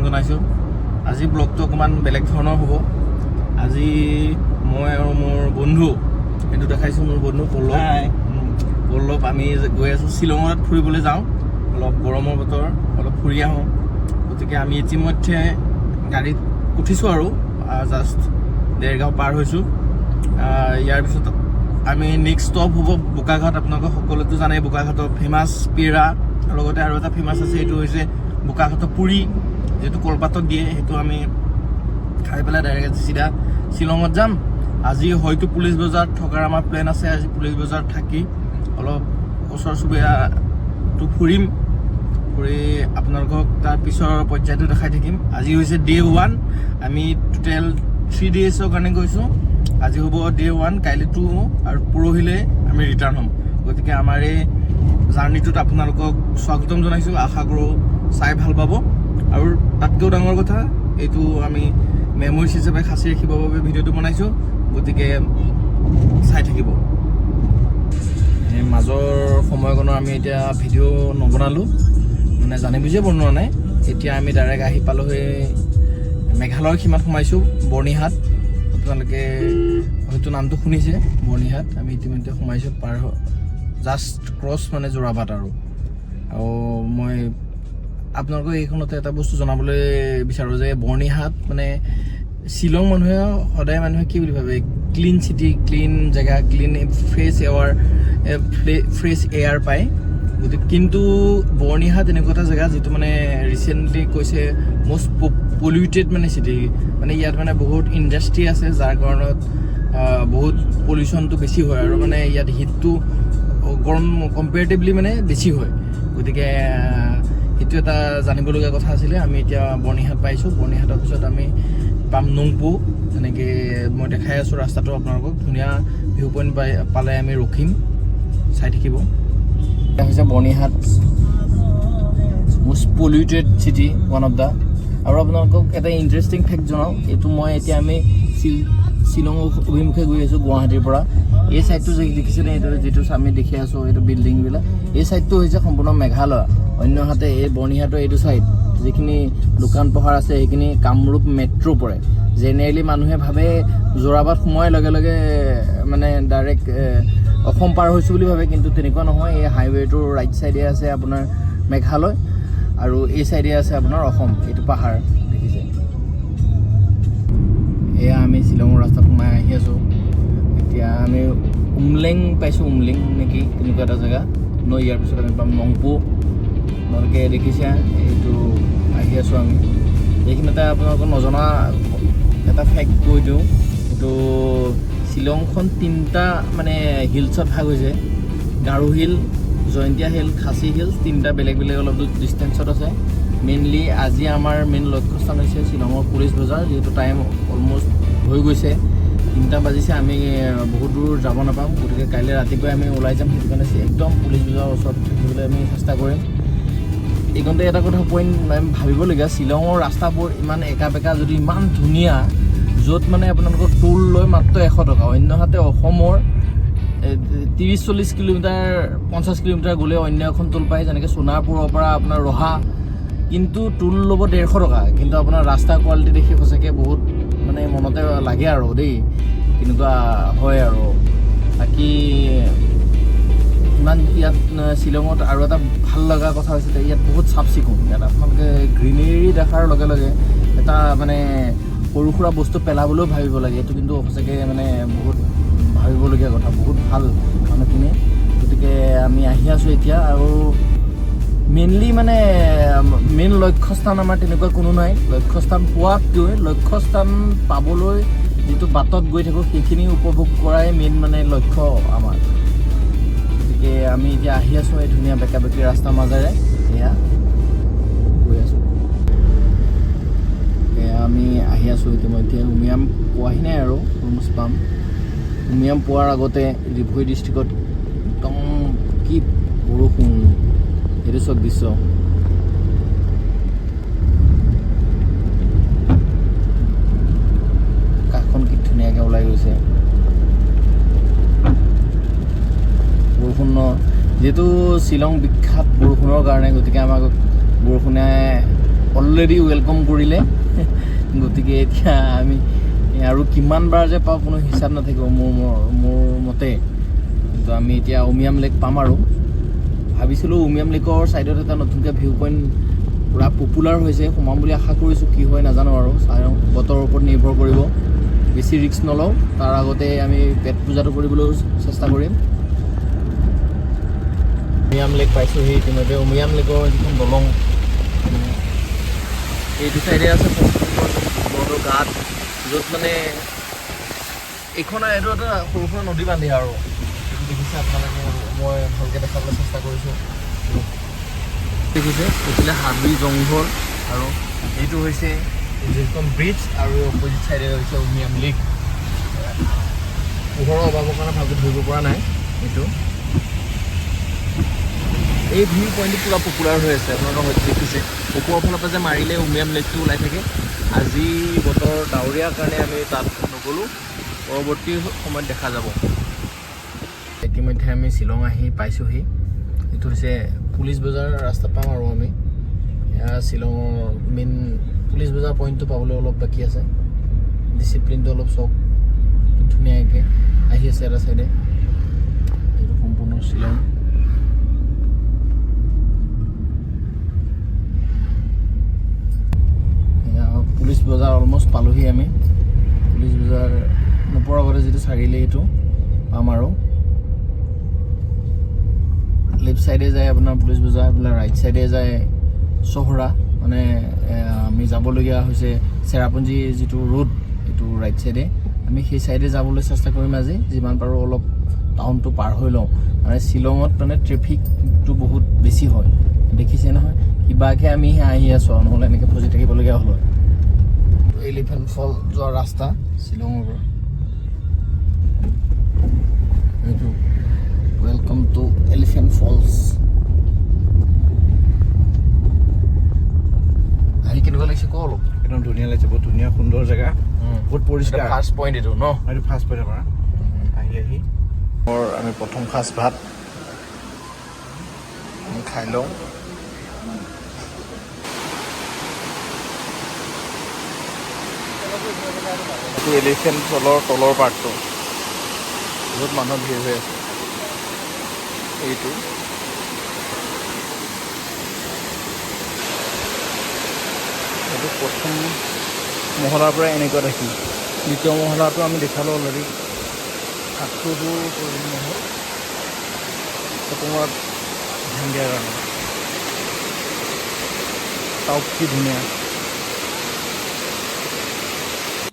জনাইছোঁ। আজি ব্লগটো অকণমান বেলেগ ধৰণৰ হ'ব। আজি মই আৰু মোৰ বন্ধু, এইটো দেখাইছোঁ মোৰ বন্ধু পল্লৱ, আমি গৈ আছোঁ শ্বিলঙত ফুৰিবলৈ যাওঁ। অলপ গৰমৰ বতৰ, অলপ ফুৰি আহোঁ। গতিকে আমি ইতিমধ্যে গাড়ীত উঠিছোঁ আৰু জাষ্ট দেৰগাঁও পাৰ হৈছোঁ। ইয়াৰ পিছত আমি নেক্সট ষ্টপ হ'ব বোকাঘাট। আপোনালোকে সকলোতো জানে বোকাঘাটৰ ফেমাছ পেৰা, লগতে আৰু এটা ফেমাছ আছে, এইটো হৈছে বোকাঘাটৰ পুৰি, যিটো কলপাতত দিয়ে। সেইটো আমি খাই পেলাই ডাইৰেক্ট চিধা শ্বিলঙত যাম। আজি হয়তো পুলিচ বজাৰত থকাৰ আমাৰ প্লেন আছে। আজি পুলিচ বজাৰত থাকি অলপ ওচৰ চুবুৰীয়াটো ফুৰিম, ফুৰি আপোনালোকক তাৰ পিছৰ পৰ্যায়টো দেখাই থাকিম। আজি হৈছে ডে 1, আমি টোটেল 3 days কাৰণে গৈছোঁ। আজি হ'ব ডে 1, কাইলৈ 2 আৰু পৰহিলৈ আমি ৰিটাৰ্ণ হ'ম। গতিকে আমাৰ এই জাৰ্ণিটোত আপোনালোকক স্বাগতম জনাইছোঁ। আশা কৰোঁ চাই ভাল পাব। আৰু তাতকৈও ডাঙৰ কথা, এইটো আমি মেমৰিজ হিচাপে সাঁচি ৰাখিবৰ বাবে ভিডিঅ'টো বনাইছোঁ। গতিকে চাই থাকিব। মাজৰ সময়কণৰ আমি এতিয়া ভিডিঅ' নবনালোঁ, মানে জানি বুজিয়ে বনোৱা নাই। এতিয়া আমি ডাইৰেক্ট আহি পালোঁহি মেঘালয়ৰ সীমাত সোমাইছোঁ, বৰ্ণিহাট। আপোনালোকে হয়তো নামটো শুনিছে, বৰ্ণিহাট। আমি ইতিমধ্যে সোমাইছোঁ, পাৰ জাষ্ট ক্ৰছ মানে যোৰাবাট। আৰু মই আপোনালোকক এইখনতে এটা বস্তু জনাবলৈ বিচাৰোঁ যে বৰ্ণিহাট মানে শ্বিলং মানুহে কি বুলি ভাবে, ক্লিন চিটি, ক্লিন জেগা, ক্লিন ফ্ৰেছ এয়াৰ পায়। গতিকে কিন্তু বৰ্ণিহাট এনেকুৱা এটা জেগা যিটো মানে ৰিচেণ্টলি কৈছে মষ্ট পলিউটেড মানে চিটি। মানে ইয়াত মানে বহুত ইণ্ডাষ্ট্ৰি আছে, যাৰ কাৰণত বহুত পলিউশ্যনটো বেছি হয়, আৰু মানে ইয়াত হিটটো গৰম কম্পেৰেটিভলি মানে বেছি হয়। গতিকে সেইটো এটা জানিবলগীয়া কথা আছিলে। আমি এতিয়া বৰ্ণিহাট পাইছোঁ। বৰ্ণিহাটৰ পিছত আমি পাম নংপু। তেনেকৈ মই দেখাই আছোঁ ৰাস্তাটো আপোনালোকক। ধুনীয়া ভিউ পইণ্ট পালে আমি ৰখিম, চাই থাকিব। এটা হৈছে Byrnihat, most polluted city, one of the. আৰু আপোনালোকক এটা ইণ্টাৰেষ্টিং ফেক্ট জনাওঁ। এইটো মই এতিয়া আমি শ্বিলঙৰ অভিমুখে গৈ আছোঁ গুৱাহাটীৰ পৰা। এই ছাইডটো যে দেখিছেনে, এইটো যিটো আমি দেখি আছোঁ, এইটো বিল্ডিংবিলাক, এই ছাইডটো হৈছে সম্পূৰ্ণ মেঘালয়। অন্যহাতে এই বৰ্ণিহাটৰ এইটো ছাইড যিখিনি দোকান পোহাৰ আছে, সেইখিনি কামৰূপ মেট্ৰ' পৰে। জেনেৰেলি মানুহে ভাবে যোৰাবাট সোমোৱাৰ লগে লগে মানে ডাইৰেক্ট অসম পাৰ হৈছোঁ বুলি ভাবে, কিন্তু তেনেকুৱা নহয়। এই হাইৱেটোৰ ৰাইট ছাইডে আছে আপোনাৰ মেঘালয়, আৰু এই ছাইডে আছে আপোনাৰ অসম। এইটো পাহাৰ দেখিছে। এয়া আমি শ্বিলঙৰ ৰাস্তাত সোমাই আহি আছোঁ। এতিয়া আমি উমলেং পাইছোঁ, উমলেং নেকি তেনেকুৱা এটা জেগা। ইয়াৰ পিছত আমি পাম নংপু। আপোনালোকে দেখিছে, এইটো আহি আছোঁ আমি। এইখিনিতে আপোনালোকক নজনা এটা ফেক্ট কৈ দিওঁ। এইটো শ্বিলংখন 3টা মানে হিলছত ভাগ হৈছে। গাৰো হিল, জয়ন্তীয়া হিল, খাচী হিলছ, 3টা বেলেগ বেলেগ অলপ ডিষ্টেঞ্চত আছে। মেইনলি আজি আমাৰ মেইন লক্ষ্যস্থান হৈছে শ্বিলঙৰ পুলিচ বজাৰ। যিহেতু টাইম অলমষ্ট হৈ গৈছে, 3টা বাজিছে, আমি বহুত দূৰ যাব নাপাম। গতিকে কাইলৈ ৰাতিপুৱাই আমি ওলাই যাম। সেইটো কাৰণে একদম পুলিচ বজাৰৰ ওচৰত থাকিবলৈ আমি চেষ্টা কৰিম। এইকণতে এটা কথা পইণ্ট ভাবিবলগীয়া, শ্বিলঙৰ ৰাস্তাবোৰ ইমান একা বেকা যদি ইমান ধুনীয়া, য'ত মানে আপোনালোকৰ টোল লৈ মাত্ৰ 100 টকা। অন্যহাতে অসমৰ 30-40 কিলোমিটাৰ 50 কিলোমিটাৰ গ'লে অন্য এখন টোল পায়, যেনেকৈ সোণাপুৰৰ পৰা আপোনাৰ ৰহা, কিন্তু টোল ল'ব 150 টকা। কিন্তু আপোনাৰ ৰাস্তা কোৱালিটি দেখি সঁচাকৈ বহুত মানে মনতে লাগে আৰু দেই, কেনেকুৱা হয়। আৰু বাকী ইমান ইয়াত শ্বিলঙত আৰু এটা ভাল লগা কথা হৈছে যে ইয়াত বহুত চাফ চিকুণ। ইয়াত আপোনালোকে গ্ৰীনেৰী দেখাৰ লগে লগে এটা মানে সৰু সুৰা বস্তু পেলাবলৈও ভাবিব লাগে। এইটো কিন্তু সঁচাকৈ মানে বহুত ভাবিবলগীয়া কথা, বহুত ভাল মানুহখিনি। গতিকে আমি আহি আছোঁ এতিয়া। আৰু মেইনলি মানে মেইন লক্ষ্যস্থান আমাৰ তেনেকুৱা কোনো নাই। লক্ষ্যস্থান পোৱাতকৈ লক্ষ্যস্থান পাবলৈ যিটো বাটত গৈ থাকোঁ, সেইখিনি উপভোগ কৰাই মেইন মানে লক্ষ্য আমাৰ। গতিকে আমি এতিয়া আহি আছোঁ এই ধুনীয়া বেকা বেকি ৰাস্তাৰ মাজেৰে। এয়া গৈ আছোঁ, এয়া আমি আহি আছোঁ ইতিমধ্যে। উমিয়াম পোৱাহি নাই আৰু অলমষ্ট পাম। উমিয়াম পোৱাৰ আগতে ডিফু ডিষ্ট্ৰিক্টত একদম কি বৰষুণ, সেইটো চব দৃশ্য। কাষখন কি ধুনীয়াকৈ ওলাই গৈছে। বৰষুণ, যিহেতু শ্বিলং বিখ্যাত বৰষুণৰ কাৰণে, গতিকে আমাক বৰষুণে অলৰেডি ৱেলকাম কৰিলে গতিকে এতিয়া আমি আৰু কিমানবাৰ যে পাওঁ কোনো হিচাপ নাথাকিব মোৰ মতে কিন্তু আমি এতিয়া উমিয়াম লেক পাম আৰু ভাবিছিলোঁ উমিয়াম লেকৰ ছাইডত এটা নতুনকৈ ভিউ পইণ্ট পূৰা পপুলাৰ হৈছে সোমাম বুলি আশা কৰিছোঁ কি হয় নাজানো আৰু চাওঁ বতৰৰ ওপৰত নিৰ্ভৰ কৰিব বেছি ৰিস্ক নলওঁ তাৰ আগতে আমি পেট পূজাটো কৰিবলৈও চেষ্টা কৰিম উমিয়াম লেক পাইছোঁহি ইতিমধ্যে উমিয়াম লেকৰ যিখন দলং এইটো চাইডে আছে ব্ৰহ্মপুত্ৰৰ ঘাট য'ত মানে এইখন এইটো এটা সৰু সুৰা নদী বান্ধি আৰু দেখিছে আপোনালোকে মই ভালকৈ দেখাবলৈ চেষ্টা কৰিছোঁ দেখিছে এইফালে হাবি জংঘল আৰু এইটো হৈছে যিখন ব্ৰিজ আৰু অপজিট চাইডে হৈছে উমিয়াম লেক পোহৰৰ অভাৱৰ কাৰণে ভালকৈ ধৰিব পৰা নাই এইটো এই ভিউ পইণ্টটো পূৰা পপুলাৰ হৈ আছে আপোনালোকৰ হয়তো দেখিছে ওপৰৰ ফালৰ পৰা যে মাৰিলে উমিয়াম লেকটো ওলাই থাকে আজি বতৰ ডাৱৰীয়াৰ কাৰণে আমি তাত নগ'লোঁ পৰৱৰ্তী সময়ত দেখা যাব ইতিমধ্যে আমি শ্বিলং আহি পাইছোঁহি এইটো হৈছে পুলিচ বজাৰ ৰাস্তা পাম আৰু আমি এয়া শ্বিলঙৰ মেইন পুলিচ বজাৰ পইণ্টটো পাবলৈ অলপ বাকী আছে ডিচিপ্লিনটো অলপ চাওক ধুনীয়াকৈ আহি আছে এটা চাইডে এইটো সম্পূৰ্ণ শ্বিলং পুলিচ বজাৰ অলমষ্ট পালোহি আমি পুলিচ বজাৰ নোপোৱাৰ আগতে যিটো চাৰিআলি এইটো পাম আৰু লেফ্ট চাইডে যায় আপোনাৰ পুলিচ বজাৰ আপোনাৰ ৰাইট চাইডে যায় চহৰা মানে আমি যাবলগীয়া হৈছে চেৰাপুঞ্জী যিটো ৰোড এইটো ৰাইট চাইডে আমি সেই চাইডে যাবলৈ চেষ্টা কৰিম আজি যিমান পাৰোঁ অলপ টাউনটো পাৰ হৈ লওঁ মানে শ্বিলঙত মানে ট্ৰেফিকটো বহুত বেছি হয় দেখিছে নহয় কিবাকৈ আমি আহি আছোঁ আৰু নহ'লে এনেকৈ ফচি থাকিবলগীয়া হ'ল এলিফেণ্ট ফল যোৱা ৰাস্তা শ্বিলঙৰ পৰা এইটো ৱেলকাম টু এলিফেণ্ট ফলছ আহি কেনেকুৱা লাগিছে কওঁ অলপ একদম ধুনীয়া লাগিছে বহুত ধুনীয়া সুন্দৰ জেগা বহুত পৰিষ্কাৰ ফাৰ্ষ্ট পইণ্ট এইটো ন এইটো ফাৰ্ষ্ট পইণ্ট পৰা আহি আমি প্ৰথম সাজ ভাত খাই লওঁ এইটো এলিফেণ্ট ফলৰ তলৰ পাৰ্টটো বহুত মানুহৰ ভিৰ হৈ আছে এইটো প্ৰথম মহলাৰ পৰা এনেকুৱা দেখি দ্বিতীয় মহলাটো আমি দেখালোঁ অলৰেডি কাঠটোতো প্ৰয়োজন নহ'ল অকণমান ধ্যান দিয়াৰ কাৰণে চাওক কি ধুনীয়া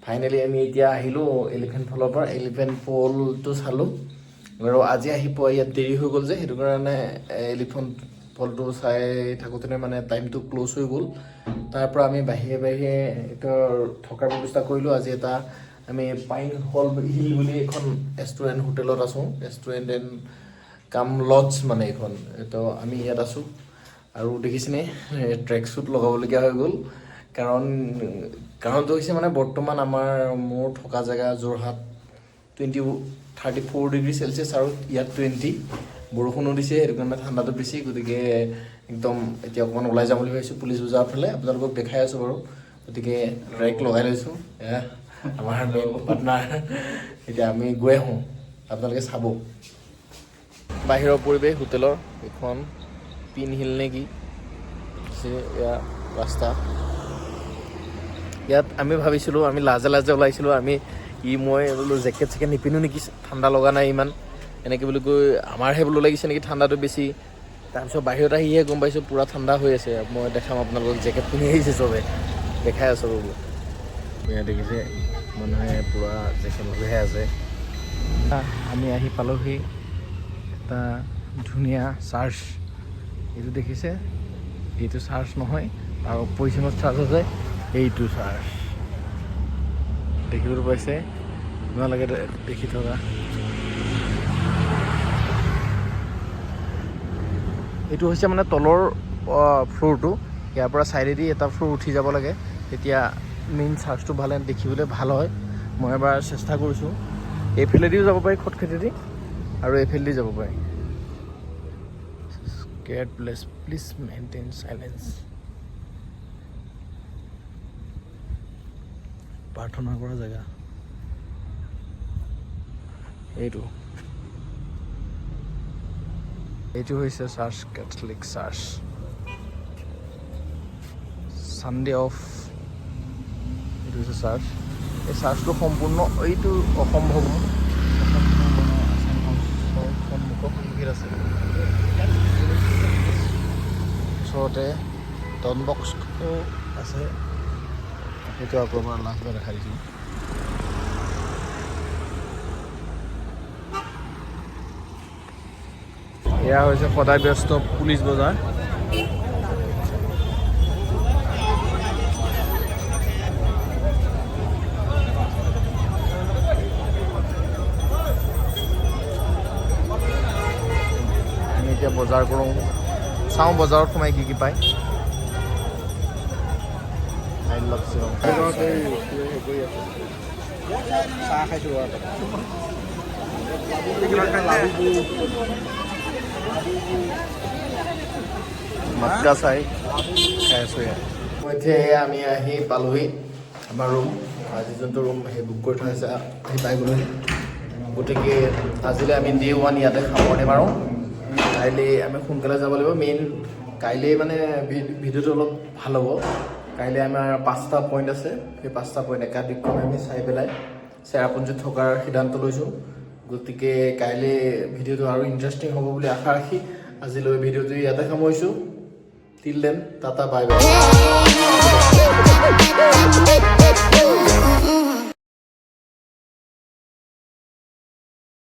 ফাইনেলি আমি এতিয়া আহিলোঁ এলিফেণ্ট ফলৰ পৰা এলিফেণ্ট ফলটো চালোঁ আৰু আজি আহি পোৱা ইয়াত দেৰি হৈ গ'ল যে সেইটো কাৰণে এলিফেণ্ট ফলটো চাই থাকোঁতে মানে টাইমটো ক্ল'জ হৈ গ'ল তাৰ পৰা আমি বাহিৰে বাহিৰে এতিয়া থকাৰ ব্যৱস্থা কৰিলোঁ আজি এটা আমি পাইন হল হিল বুলি এখন ৰেষ্টুৰেণ্ট হোটেলত আছোঁ ৰেষ্টুৰেণ্ট এণ্ড কাম লজ মানে এইখন তো আমি ইয়াত আছোঁ আৰু দেখিছেনে ট্ৰেক শ্বুট লগাবলগীয়া হৈ গ'ল কাৰণটো হৈছে মানে বৰ্তমান মোৰ থকা জেগা যোৰহাট 34 ডিগ্ৰী চেলচিয়াছ আৰু ইয়াত 20 বৰষুণো দিছে সেইটো কাৰণে ঠাণ্ডাটো বেছি গতিকে একদম এতিয়া অকণমান ওলাই যাম বুলি ভাবিছোঁ পুলিচ বজাৰৰ ফালে আপোনালোকক দেখাই আছোঁ বাৰু গতিকে ট্ৰেক লগাই লৈছোঁ আমাৰ মেইন পাৰ্টনাৰ এতিয়া আমি গৈ আহোঁ আপোনালোকে চাব বাহিৰৰ পৰিৱেশ হোটেলৰ এখন পিন হিল নে কি এয়া ৰাস্তা ইয়াত আমি ভাবিছিলোঁ আমি লাজে ওলাইছিলোঁ মই বোলো জেকেট চেকেট নিপিন্ধো নেকি ঠাণ্ডা লগা নাই ইমান এনেকৈ বুলি কৈ আমাৰহে বোলো লাগিছে নেকি ঠাণ্ডাটো বেছি তাৰপিছত বাহিৰত আহিহে গম পাইছোঁ পূৰা ঠাণ্ডা হৈ আছে মই দেখাম আপোনালোকক জেকেট পিন্ধি আহিছে চবে দেখাই আছোঁ বোলো ইয়াত দেখিছে মানুহে পূৰা জেকেট লৈহে আছে আমি আহি পালোহি এটা ধুনীয়া চাৰ্চ এইটো দেখিছে এইটো চাৰ্চ নহয় আৰু পজিশ্যনত চাৰ্চ আছে এইটো চাৰ্চ দেখিবলৈ পাইছে আপোনালোকে দেখি থকা এইটো হৈছে মানে তলৰ ফ্ল'ৰটো ইয়াৰ পৰা চাইডেদি এটা ফ্ল'ৰ উঠি যাব লাগে তেতিয়া মেইন চাৰ্চটো ভালে দেখিবলৈ ভাল হয় মই এবাৰ চেষ্টা কৰিছোঁ এইফালেদিও যাব পাৰি খটখেতেদি আৰু এইফালেদি যাব পাৰি কেয়াৰ্ড প্লেছ প্লিজ মেইনটেইন চাইলেঞ্চ প্ৰাৰ্থনা কৰা জেগা এইটো হৈছে church, Catholic church, Sunday off. এইটো হৈছে চাৰ্চ। এই চাৰ্চটো সম্পূৰ্ণ এইটো অসম্ভৱ সন্মুখৰ সন্মুখীত আছে। ওচৰতে ডন বস্কো আছে, সেইটো আকৌ এবাৰ লাষ্টবাৰ দেখাই দিছোঁ। এয়া হৈছে সদায় ব্যস্ত পুলিচ বজাৰ। আমি এতিয়া বজাৰ কৰোঁ, চাওঁ বজাৰত সোমাই কি পায়। চাহ খাইছোঁ মাটকা চাই খাই আছোঁ ইয়াত। এতিয়া আমি আহি পালোহি আমাৰ ৰুম। আজি যোনটো ৰুম সেই বুক কৰি থৈ আছে আহি পাই গ'লোহি। গতিকে আজিলৈ আমি ডে 1 ইয়াতে সামৰণি মাৰোঁ। কাইলৈ আমি সোনকালে যাব লাগিব। মেইন কাইলৈ মানে ভিডিঅ'টো অলপ ভাল হ'ব। কাইলৈ আমাৰ 5টা পইণ্ট আছে, সেই 5টা পইণ্ট একাধিকখন আমি চাই পেলাই চেৰাপুঞ্জীত থকাৰ সিদ্ধান্ত লৈছোঁ। গতিকে কাইলৈ ভিডিঅ'টো আৰু ইণ্টাৰেষ্টিং হ'ব বুলি আশা ৰাখি আজিলৈ ভিডিঅ'টো ইয়াতে সামৰিছোঁ। Till then, tata bye bye.